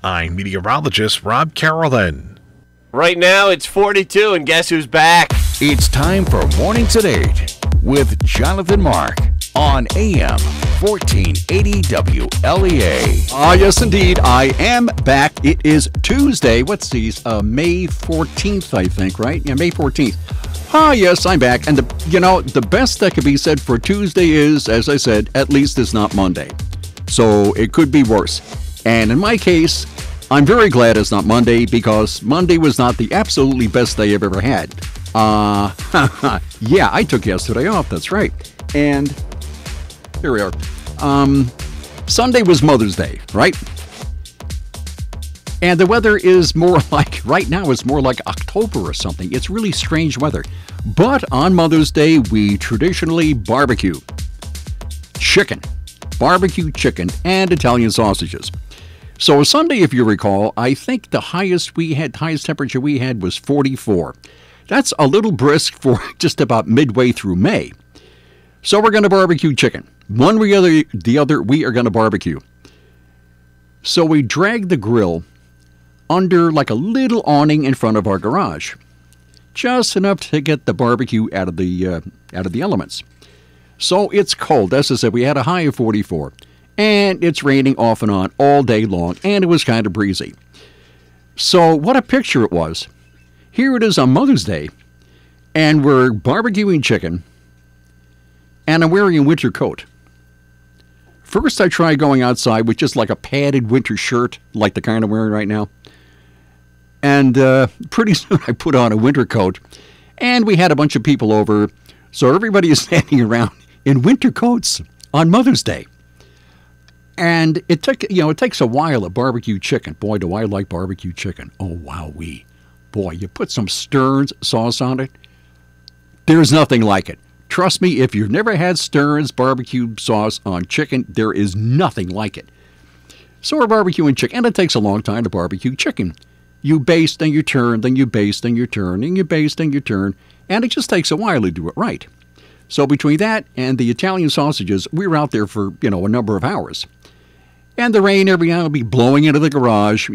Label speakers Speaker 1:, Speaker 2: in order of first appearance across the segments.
Speaker 1: I'm meteorologist Rob Carolyn.
Speaker 2: Right now it's 42, and guess who's back?
Speaker 3: It's time for Mornings at 8 with Jonathan Mark on AM 1480 WLEA.
Speaker 4: Yes, indeed. I am back. It is Tuesday. What's these? May 14th, I think, right? Yeah, May 14th. Yes, I'm back. And, the best that could be said for Tuesday is, as I said, at least it's not Monday. So it could be worse. And in my case, I'm very glad it's not Monday because Monday was not the absolutely best day I've ever had. Yeah, I took yesterday off. That's right. And here we are. Sunday was Mother's Day, right? And the weather is more like, right now, it's more like October or something. It's really strange weather. But on Mother's Day, we traditionally barbecue chicken, barbecue chicken, and Italian sausages. So Sunday, if you recall, I think the highest temperature we had was 44. That's a little brisk for just about midway through May. So we're going to barbecue chicken. One way or the other, we are going to barbecue. So we dragged the grill under like a little awning in front of our garage, just enough to get the barbecue out of the elements. So it's cold. As I said, we had a high of 44, and it's raining off and on all day long, and it was kind of breezy. So what a picture it was. Here it is on Mother's Day, and we're barbecuing chicken, and I'm wearing a winter coat. First, I tried going outside with just like a padded winter shirt, like the kind I'm wearing right now. And pretty soon I put on a winter coat, and we had a bunch of people over, so everybody is standing around in winter coats on Mother's Day. And it takes a while to barbecue chicken. Boy, do I like barbecue chicken. Oh, wowee. Boy, you put some Stearns sauce on it, there's nothing like it. Trust me, if you've never had Stearns barbecue sauce on chicken, there is nothing like it. So we're barbecuing chicken, and it takes a long time to barbecue chicken. You baste and you turn, then you baste and you turn, and you baste and you turn, and it just takes a while to do it right. So between that and the Italian sausages, we were out there for, a number of hours. And the rain every now will be blowing into the garage,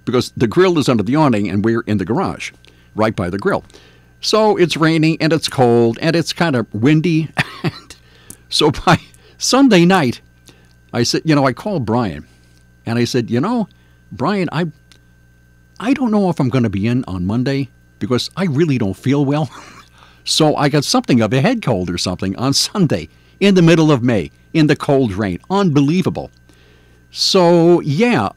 Speaker 4: because the grill is under the awning and we're in the garage, right by the grill. So it's raining and it's cold and it's kind of windy. So by Sunday night, I said, I called Brian and I said, Brian, I don't know if I'm going to be in on Monday because I really don't feel well. So I got something of a head cold or something on Sunday in the middle of May in the cold rain. Unbelievable. So, yeah,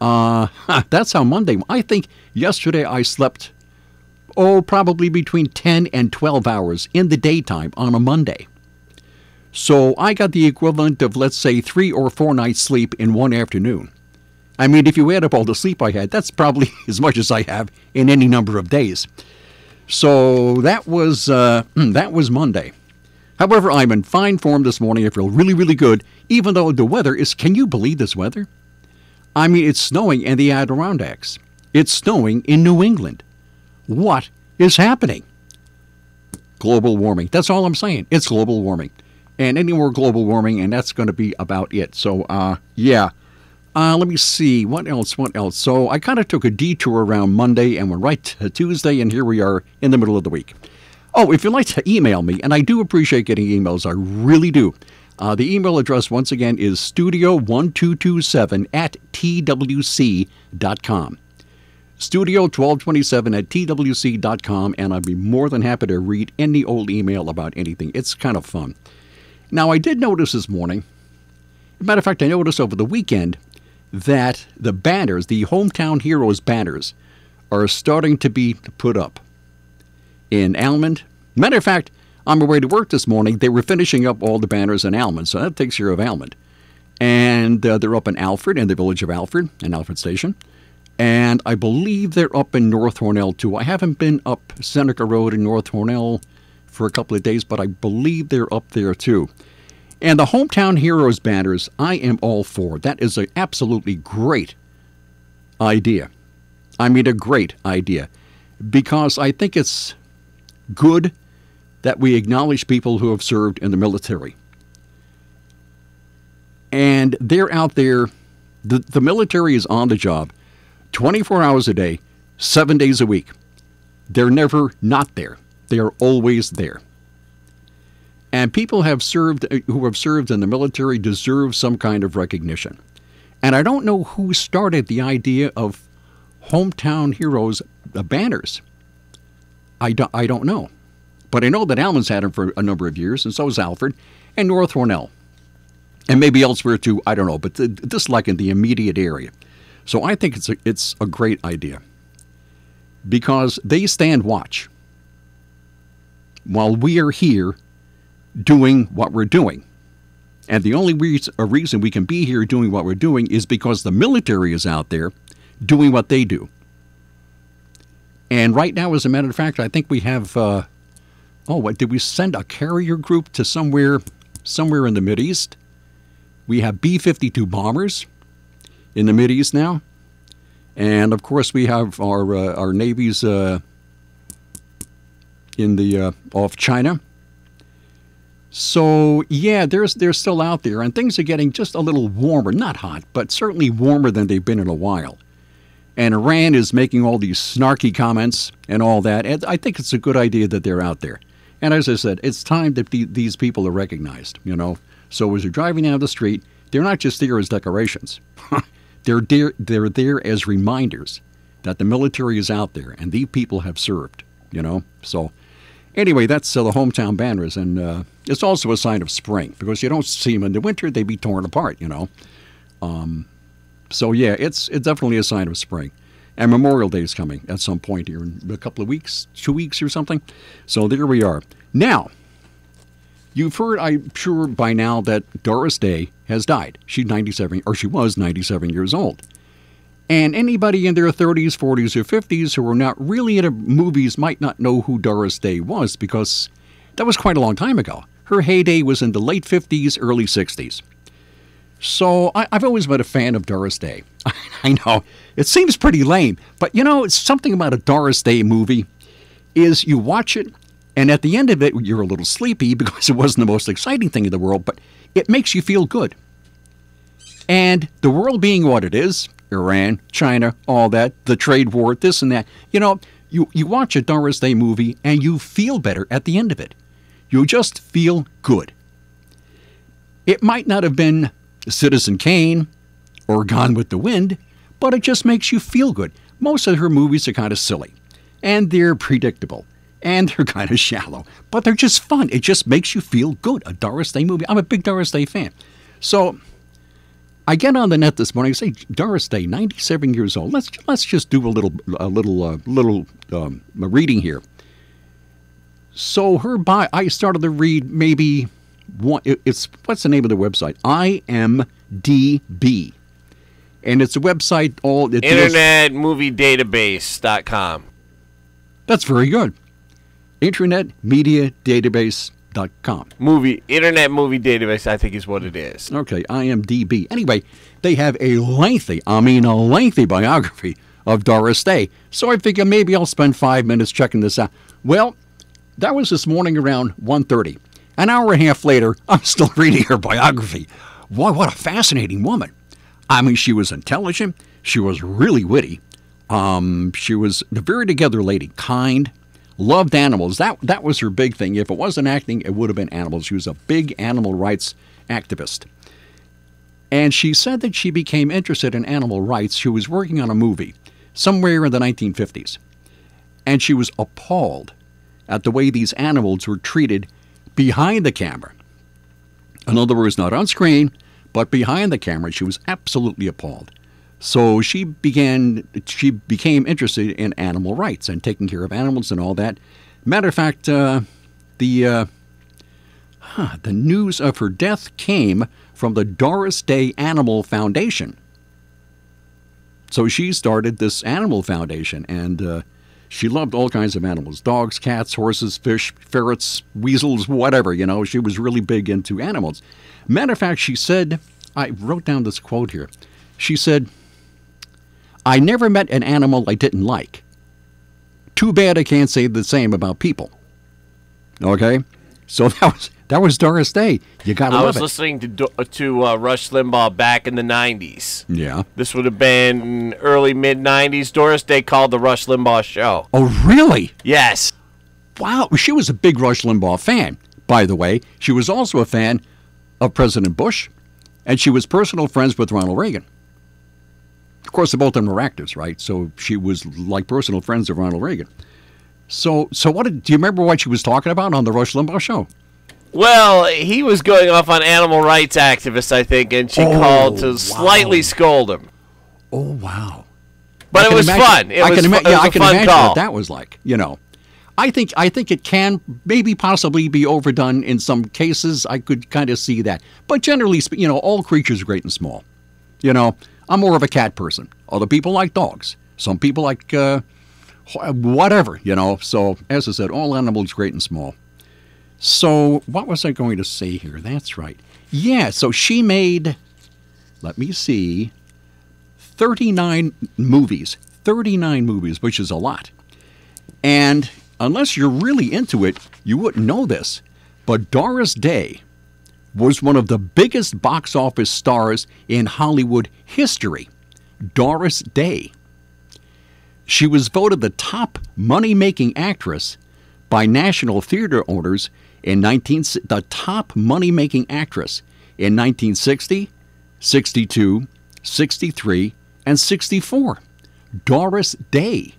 Speaker 4: that's how Monday. I think yesterday I slept, probably between 10 and 12 hours in the daytime on a Monday. So I got the equivalent of, let's say, 3 or 4 nights sleep in one afternoon. I mean, if you add up all the sleep I had, that's probably as much as I have in any number of days. So that was Monday. However, I'm in fine form this morning. I feel really, really good, even though the weather is, can you believe this weather? I mean, it's snowing in the Adirondacks. It's snowing in New England. What is happening? Global warming. That's all I'm saying. It's global warming. And any more global warming, and that's going to be about it. So, yeah. Let me see. What else? So I kind of took a detour around Monday, and we're right to Tuesday, and here we are in the middle of the week. Oh, if you'd like to email me, and I do appreciate getting emails, I really do. The email address, once again, is studio1227@twc.com. Studio1227@twc.com, and I'd be more than happy to read any old email about anything. It's kind of fun. Now, I did notice this morning, as a matter of fact, I noticed over the weekend, that the banners, the Hometown Heroes banners, are starting to be put up in Almond. Matter of fact, on my way to work this morning, they were finishing up all the banners in Almond, so that takes care of Almond. And they're up in Alfred, in the village of Alfred, in Alfred Station. And I believe they're up in North Hornell, too. I haven't been up Seneca Road in North Hornell for a couple of days, but I believe they're up there, too. And the Hometown Heroes banners, I am all for. That is an absolutely great idea. I mean, a great idea. Because I think it's good that we acknowledge people who have served in the military. And they're out there The military is on the job 24 hours a day, 7 days a week. They're never not there. They are always there. And people who have served in the military deserve some kind of recognition. And I don't know who started the idea of hometown heroes banners. I don't know. But I know that Alman's had them for a number of years, and so has Alfred, and North Hornell. And maybe elsewhere too, I don't know, but this like in the immediate area. So I think it's a great idea. Because they stand watch while we are here doing what we're doing. And the only reason we can be here doing what we're doing is because the military is out there doing what they do. And right now, as a matter of fact, I think we have, what did we send a carrier group to somewhere in the Mideast? We have B-52 bombers in the Mideast now. And of course, we have our navies in the off China. So yeah, they're still out there, and things are getting just a little warmer. Not hot, but certainly warmer than they've been in a while. And Iran is making all these snarky comments and all that. And I think it's a good idea that they're out there. And as I said, it's time that these people are recognized. You know, so as you're driving down the street, they're not just there as decorations. They're there as reminders that the military is out there and these people have served, you know. So anyway, that's the hometown banners. And it's also a sign of spring because you don't see them in the winter. They'd be torn apart, you know. So yeah, it's definitely a sign of spring. And Memorial Day is coming at some point here in a couple of weeks, 2 weeks or something. So there we are. Now, you've heard, I'm sure by now, that Doris Day has died. She was 97 years old. And anybody in their 30s, 40s, or 50s who are not really into movies might not know who Doris Day was because that was quite a long time ago. Her heyday was in the late 50s, early 60s. So I've always been a fan of Doris Day. I know, it seems pretty lame, but you know, it's something about a Doris Day movie is you watch it, and at the end of it, you're a little sleepy because it wasn't the most exciting thing in the world, but it makes you feel good. And the world being what it is, Iran, China, all that, the trade war, this and that, you know, you watch a Doris Day movie and you feel better at the end of it. You just feel good. It might not have been Citizen Kane or Gone with the Wind, but it just makes you feel good. Most of her movies are kind of silly, and they're predictable, and they're kind of shallow, but they're just fun. It just makes you feel good, a Doris Day movie. I'm a big Doris Day fan. So I get on the net this morning and say, Doris Day, 97 years old. Let's just do a little reading here. So her bio, I started to read maybe one. What's the name of the website? IMDb, and it's a website
Speaker 2: InternetMovieDatabase.com.
Speaker 4: That's very good. InternetMediaDatabase.com.
Speaker 2: Internet Movie Database, I think is what it is.
Speaker 4: Okay, IMDb. Anyway, they have a lengthy biography of Doris Day. So I figure maybe I'll spend 5 minutes checking this out. Well, that was this morning around 1:30. An hour and a half later, I'm still reading her biography. Boy, what a fascinating woman. I mean, she was intelligent. She was really witty. She was a very together lady, kind, loved animals. That was her big thing. If it wasn't acting, it would have been animals. She was a big animal rights activist. And she said that she became interested in animal rights. She was working on a movie somewhere in the 1950s. And she was appalled at the way these animals were treated behind the camera. In other words, not on screen, but behind the camera. She was absolutely appalled. So she became interested in animal rights and taking care of animals and all that. Matter of fact, the news of her death came from the Doris Day Animal Foundation. So she started this animal foundation, and she loved all kinds of animals: dogs, cats, horses, fish, ferrets, weasels, whatever, you know. She was really big into animals. Matter of fact, she said, I wrote down this quote here. She said, "I never met an animal I didn't like. Too bad I can't say the same about people." Okay? So That was Doris Day. You got to
Speaker 2: I
Speaker 4: love
Speaker 2: was
Speaker 4: it.
Speaker 2: listening to Rush Limbaugh back in the 90s.
Speaker 4: Yeah.
Speaker 2: This would have been early, mid-90s. Doris Day called the Rush Limbaugh show.
Speaker 4: Oh, really?
Speaker 2: Yes.
Speaker 4: Wow. She was a big Rush Limbaugh fan, by the way. She was also a fan of President Bush, and she was personal friends with Ronald Reagan. Of course, they both of them were actors, right? So she was like personal friends of Ronald Reagan. So do you remember what she was talking about on the Rush Limbaugh show?
Speaker 2: Well, he was going off on animal rights activists, I think, and she called to slightly scold him.
Speaker 4: Oh, wow.
Speaker 2: But it was fun. It was a fun
Speaker 4: imagine
Speaker 2: call.
Speaker 4: what that was like, I think it can maybe possibly be overdone in some cases. I could kind of see that. But generally, all creatures are great and small. I'm more of a cat person. Other people like dogs. Some people like whatever, So, as I said, all animals great and small. So, what was I going to say here? That's right. Yeah, so she made, let me see, 39 movies, which is a lot. And unless you're really into it, you wouldn't know this. But Doris Day was one of the biggest box office stars in Hollywood history. Doris Day. She was voted the top money-making actress by National Theater owners the top money-making actress in 1960, 62, 63, and 64. Doris Day.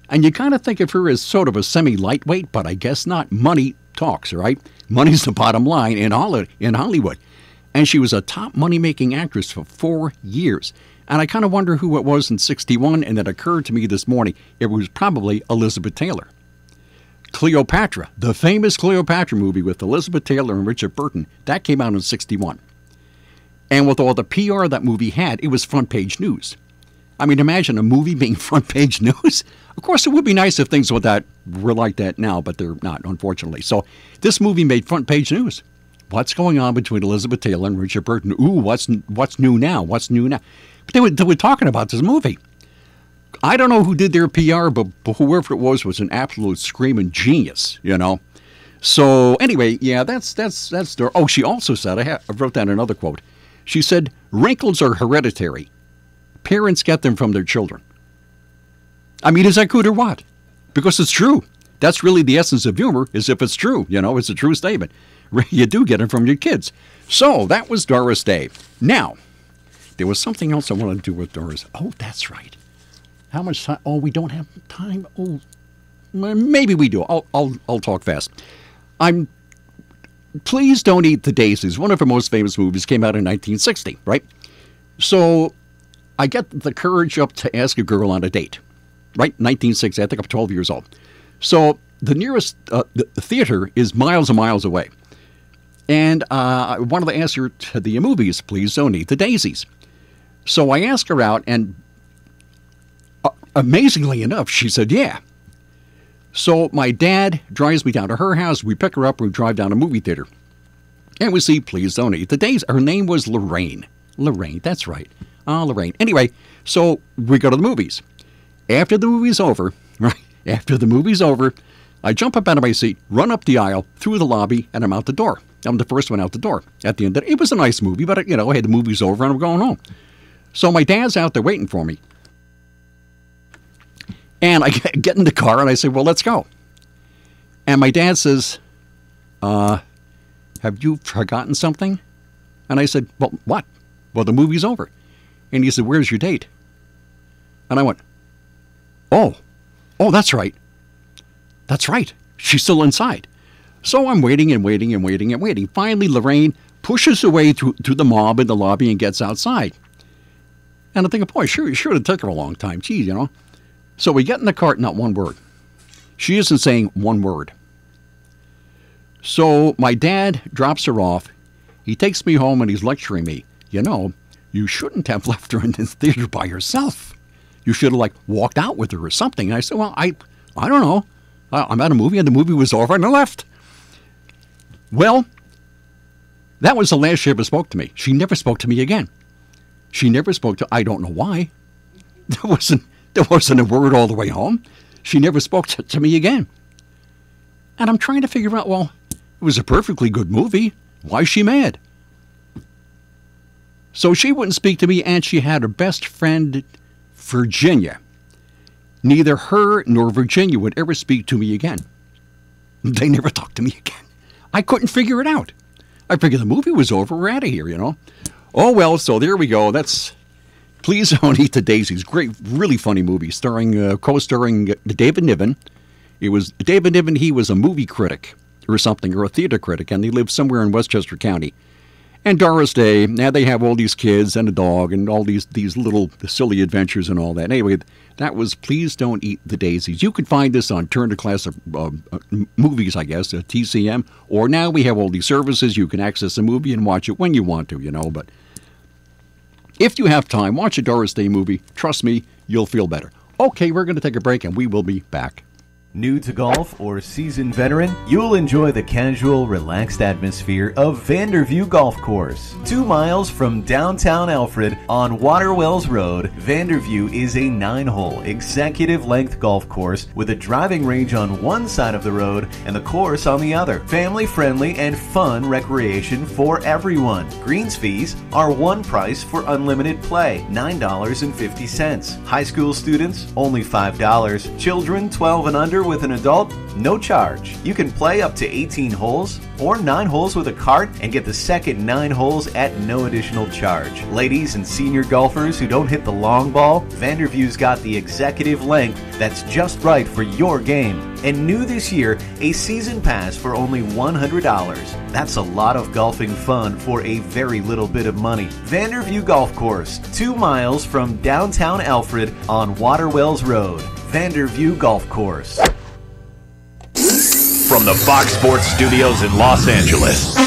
Speaker 4: And you kind of think of her as sort of a semi-lightweight, but I guess not. Money talks, right? Money's the bottom line in Hollywood. And she was a top money-making actress for 4 years. And I kind of wonder who it was in 61, and it occurred to me this morning, it was probably Elizabeth Taylor. Cleopatra, the famous Cleopatra movie with Elizabeth Taylor and Richard Burton, that came out in 61. And with all the PR that movie had, it was front-page news. I mean, imagine a movie being front-page news. Of course, it would be nice if things were like that now, but they're not, unfortunately. So this movie made front-page news. What's going on between Elizabeth Taylor and Richard Burton? Ooh, what's new now? What's new now? But they were talking about this movie. I don't know who did their PR, but whoever it was an absolute screaming genius, So anyway, yeah, that's their. Oh, she also said, I wrote down another quote. She said, "Wrinkles are hereditary. Parents get them from their children." I mean, is that good or what? Because it's true. That's really the essence of humor, is if it's true. It's a true statement. You do get it from your kids. So that was Doris Day. Now, there was something else I wanted to do with Doris. Oh, that's right. How much time? Oh, we don't have time. Oh, maybe we do. I'll talk fast. Please Don't Eat the Daisies. One of her most famous movies came out in 1960, right? So I get the courage up to ask a girl on a date, right? 1960. I think I'm 12 years old. So the nearest the theater is miles and miles away. And I wanted to ask her to the movies, Please Don't Eat the Daisies. So I asked her out, and amazingly enough, she said, yeah. So my dad drives me down to her house. We pick her up and we drive down to a movie theater. And we see Please Don't Eat the Daisies. Her name was Lorraine. Lorraine, that's right. Lorraine. Anyway, so we go to the movies. After the movie's over, right? After the movie's over, I jump up out of my seat, run up the aisle, through the lobby, and I'm out the door. I'm the first one out the door. At the end of it was a nice movie, but, hey, the movie's over and I'm going home. So my dad's out there waiting for me. And I get in the car and I say, well, let's go. And my dad says, have you forgotten something? And I said, well, what? Well, the movie's over. And he said, where's your date? And I went, oh, that's right. That's right. She's still inside. So I'm waiting and waiting and waiting and waiting. Finally, Lorraine pushes her way through the mob in the lobby and gets outside. And I'm thinking, boy, sure it took her a long time. Geez, So we get in the cart, not one word. She isn't saying one word. So my dad drops her off. He takes me home and he's lecturing me. You shouldn't have left her in the theater by herself. You should have, walked out with her or something. And I said, well, I don't know. I'm at a movie and the movie was over and I left. Well, that was the last she ever spoke to me. She never spoke to me again. She never spoke to, I don't know why. There wasn't a word all the way home. She never spoke to me again. And I'm trying to figure out, well, It was a perfectly good movie. Why is she mad? So she wouldn't speak to me, and she had her best friend, Virginia. Neither her nor Virginia would ever speak to me again. They never talked to me again. I couldn't figure it out. I figured the movie was over. We're out of here, you know. Oh, well, so there we go. That's Please Don't Eat the Daisies. Great, really funny movie, co-starring David Niven. It was David Niven. He was a movie critic or something, or a theater critic, and he lived somewhere in Westchester County. And Doris Day, now they have all these kids and a dog and all these little silly adventures and all that. Anyway, that was Please Don't Eat the Daisies. You can find this on Turner Classic Movies, I guess, TCM. Or now we have all these services. You can access a movie and watch it when you want to, you know. But if you have time, watch a Doris Day movie. Trust me, you'll feel better. Okay, we're going to take a break, and we will be back.
Speaker 5: New to golf or seasoned veteran, you'll enjoy the casual, relaxed atmosphere of Vanderview Golf Course. 2 miles from downtown Alfred on Waterwells Road, Vanderview is a 9-hole executive-length golf course with a driving range on one side of the road and the course on the other. Family-friendly and fun recreation for everyone. Greens fees are one price for unlimited play, $9.50. High school students, only $5. Children 12 and under with an adult, no charge. You can play up to 18 holes or 9 holes with a cart and get the second 9 holes at no additional charge. Ladies and senior golfers who don't hit the long ball, Vanderview's got the executive length that's just right for your game. And new this year, a season pass for only $100. That's a lot of golfing fun for a very little bit of money. Vanderview Golf Course, 2 miles from downtown Alfred on Waterwells Road. Vanderview Golf Course.
Speaker 6: From the Fox Sports Studios in Los Angeles,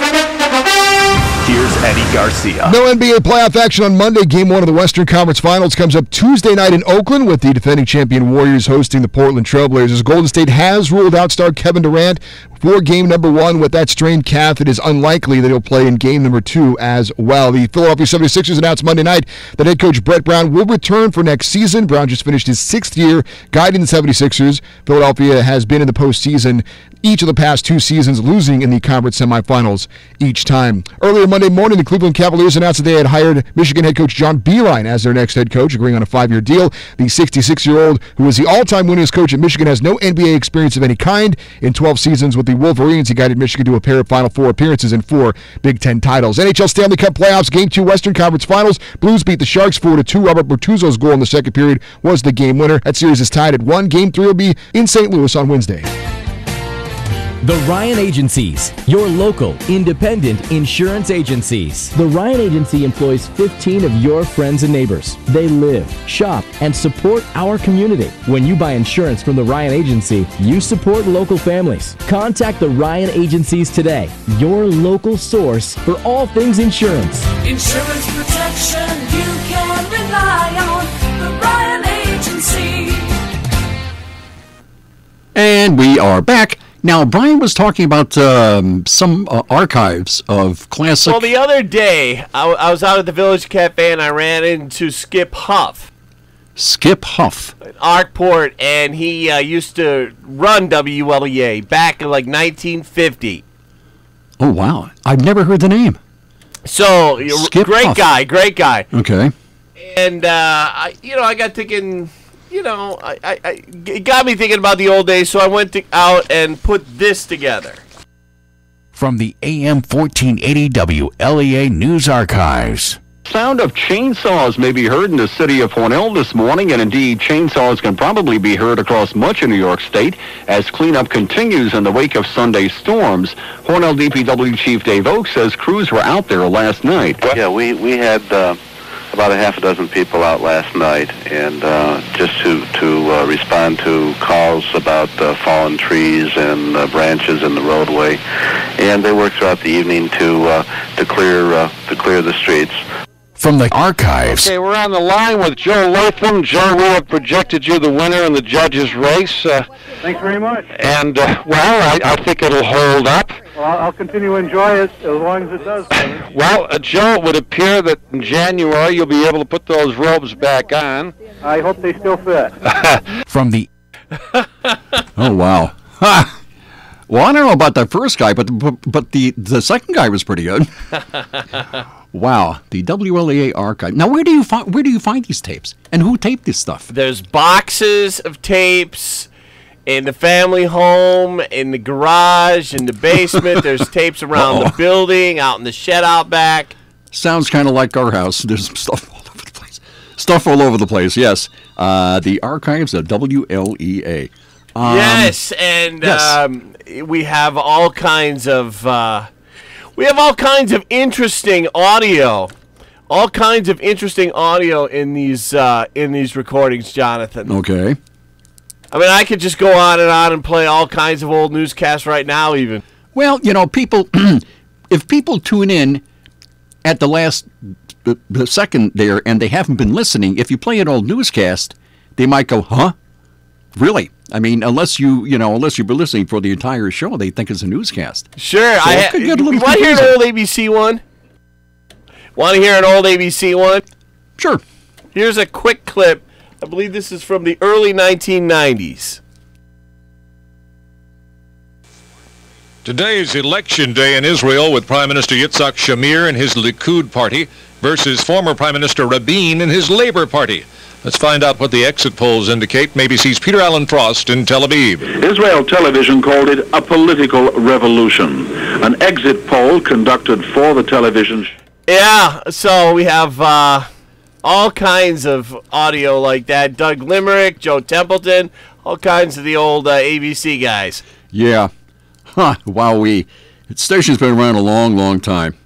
Speaker 6: here's Eddie Garcia.
Speaker 7: No NBA playoff action on Monday. Game 1 of the Western Conference Finals comes up Tuesday night in Oakland with the defending champion Warriors hosting the Portland Trailblazers. Golden State has ruled out star Kevin Durant for game number 1 with that strained calf. It is unlikely that he'll play in game number 2 as well. The Philadelphia 76ers announced Monday night that head coach Brett Brown will return for next season. Brown just finished his 6th year guiding the 76ers. Philadelphia has been in the postseason each of the past 2 seasons, losing in the conference semifinals each time. Earlier Monday morning, the Cleveland Cavaliers announced that they had hired Michigan head coach John Beilein as their next head coach, agreeing on a 5-year deal. The 66-year-old, who is the all-time winningest coach at Michigan, has no NBA experience of any kind. In 12 seasons with the Wolverines, he guided Michigan to a pair of Final Four appearances and 4 Big Ten titles. NHL Stanley Cup playoffs, Game 2 Western Conference Finals. Blues beat the Sharks 4-2. Robert Bortuzzo's goal in the second period was the game winner. That series is tied at 1. Game 3 will be in St. Louis on Wednesday.
Speaker 8: The Ryan Agencies, your local, independent insurance agencies. The Ryan Agency employs 15 of your friends and neighbors. They live, shop, and support our community. When you buy insurance from the Ryan Agency, you support local families. Contact the Ryan Agencies today, your local source for all things insurance.
Speaker 9: Insurance protection you can rely on. The Ryan Agency.
Speaker 4: And we are back. Now, Brian was talking about some archives of classic...
Speaker 2: Well, the other day, I was out at the Village Cafe, and I ran into Skip Huff.
Speaker 4: Skip Huff.
Speaker 2: Arkport, and he used to run WLEA back in, like, 1950.
Speaker 4: Oh, wow. I've never heard the name.
Speaker 2: So,
Speaker 4: Skip Huff.
Speaker 2: Great guy.
Speaker 4: Okay.
Speaker 2: And, I got thinking... it got me thinking about the old days, so I went out and put this together.
Speaker 3: From the AM 1480 WLEA News Archives.
Speaker 10: Sound of chainsaws may be heard in the city of Hornell this morning, and indeed chainsaws can probably be heard across much of New York State as cleanup continues in the wake of Sunday storms. Hornell DPW Chief Dave Oaks says crews were out there last night.
Speaker 11: Yeah, we had about a half a dozen people out last night, and just to respond to calls about fallen trees and branches in the roadway, and they worked throughout the evening to clear the streets.
Speaker 3: From the archives.
Speaker 12: Okay, we're on the line with Joe Latham. Joe, we have projected you the winner in the judges' race.
Speaker 13: Thanks very much.
Speaker 12: And, I think it'll hold up.
Speaker 13: Well, I'll continue to enjoy it as long as it does.
Speaker 12: Well, Joe, it would appear that in January you'll be able to put those robes back on.
Speaker 13: I hope they still fit.
Speaker 3: From the...
Speaker 4: Oh, wow. Well, I don't know about that first guy, but the second guy was pretty good. Wow, the WLEA archive. Now, where do you find these tapes, and who taped this stuff?
Speaker 2: There's boxes of tapes in the family home, in the garage, in the basement. There's tapes around the building, out in the shed out back.
Speaker 4: Sounds kind of like our house. There's stuff all over the place. Stuff all over the place. Yes, the archives of WLEA.
Speaker 2: Yes, and we have all kinds of. We have all kinds of interesting audio. All kinds of interesting audio in these recordings, Jonathan.
Speaker 4: Okay.
Speaker 2: I mean, I could just go on and play all kinds of old newscasts right now, even.
Speaker 4: Well, people, if people tune in at the second there and they haven't been listening, if you play an old newscast, they might go, huh? Really? I mean, unless you've been listening for the entire show, they think it's a newscast.
Speaker 2: Sure.
Speaker 4: So it could get a little
Speaker 2: want to hear
Speaker 4: confusing.
Speaker 2: an old ABC one? Want to hear an old ABC one?
Speaker 4: Sure.
Speaker 2: Here's a quick clip. I believe this is from the early 1990s.
Speaker 1: Today's election day in Israel with Prime Minister Yitzhak Shamir and his Likud party versus former Prime Minister Rabin and his Labor Party. Let's find out what the exit polls indicate. ABC's Peter Allen Frost in Tel Aviv.
Speaker 14: Israel Television called it a political revolution. An exit poll conducted for the television.
Speaker 2: Yeah, so we have all kinds of audio like that. Doug Limerick, Joe Templeton, all kinds of the old ABC guys.
Speaker 4: Yeah. Huh. Wowee. The station's been around a long, long time.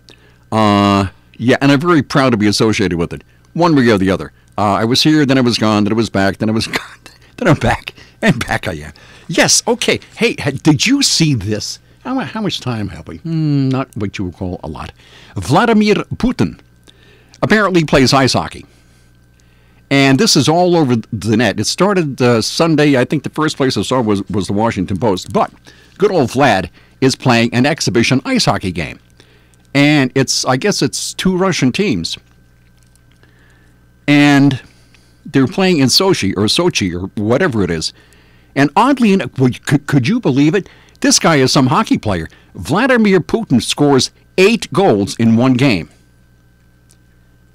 Speaker 4: Yeah, and I'm very proud to be associated with it. One way or the other. I was here, then I was gone, then I was back, then I was gone, then I'm back, and back I am. Yes, okay. Hey, did you see this? How much time have we? Not what you would call a lot. Vladimir Putin apparently plays ice hockey. And this is all over the net. It started Sunday. I think the first place I saw was the Washington Post. But good old Vlad is playing an exhibition ice hockey game. And I guess it's two Russian teams. And they're playing in Sochi or whatever it is. And oddly enough, could you believe it? This guy is some hockey player. Vladimir Putin scores 8 goals in one game.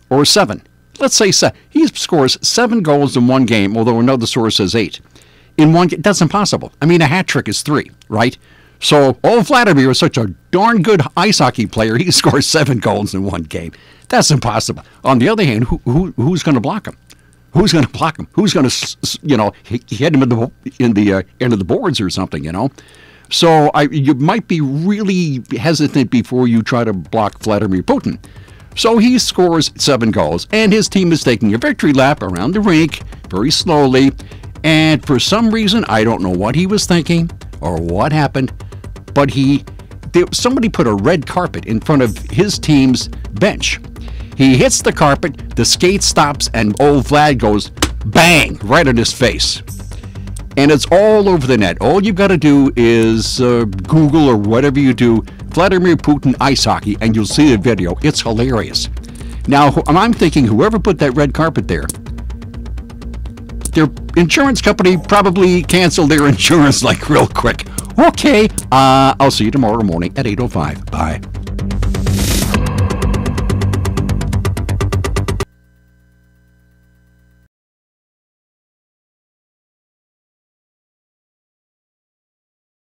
Speaker 4: Or 7. Let's say 7. He scores 7 goals in one game, although another source says 8. In one game, that's impossible. I mean, a hat trick is 3, right? So, Vladimir is such a darn good ice hockey player, he scores 7 goals in one game. That's impossible. On the other hand, who's going to block him? Who's going to block him? Who's going to, hit him in the end of the boards or something, So you might be really hesitant before you try to block Vladimir Putin. So he scores 7 goals, and his team is taking a victory lap around the rink very slowly. And for some reason, I don't know what he was thinking or what happened, but somebody put a red carpet in front of his team's bench. He hits the carpet, the skate stops, and old Vlad goes bang right on his face. And it's all over the net. All you've got to do is Google or whatever you do, Vladimir Putin ice hockey, and you'll see the video. It's hilarious. Now, I'm thinking whoever put that red carpet there, their insurance company probably canceled their insurance like real quick. Okay, I'll see you tomorrow morning at 8:05. Bye.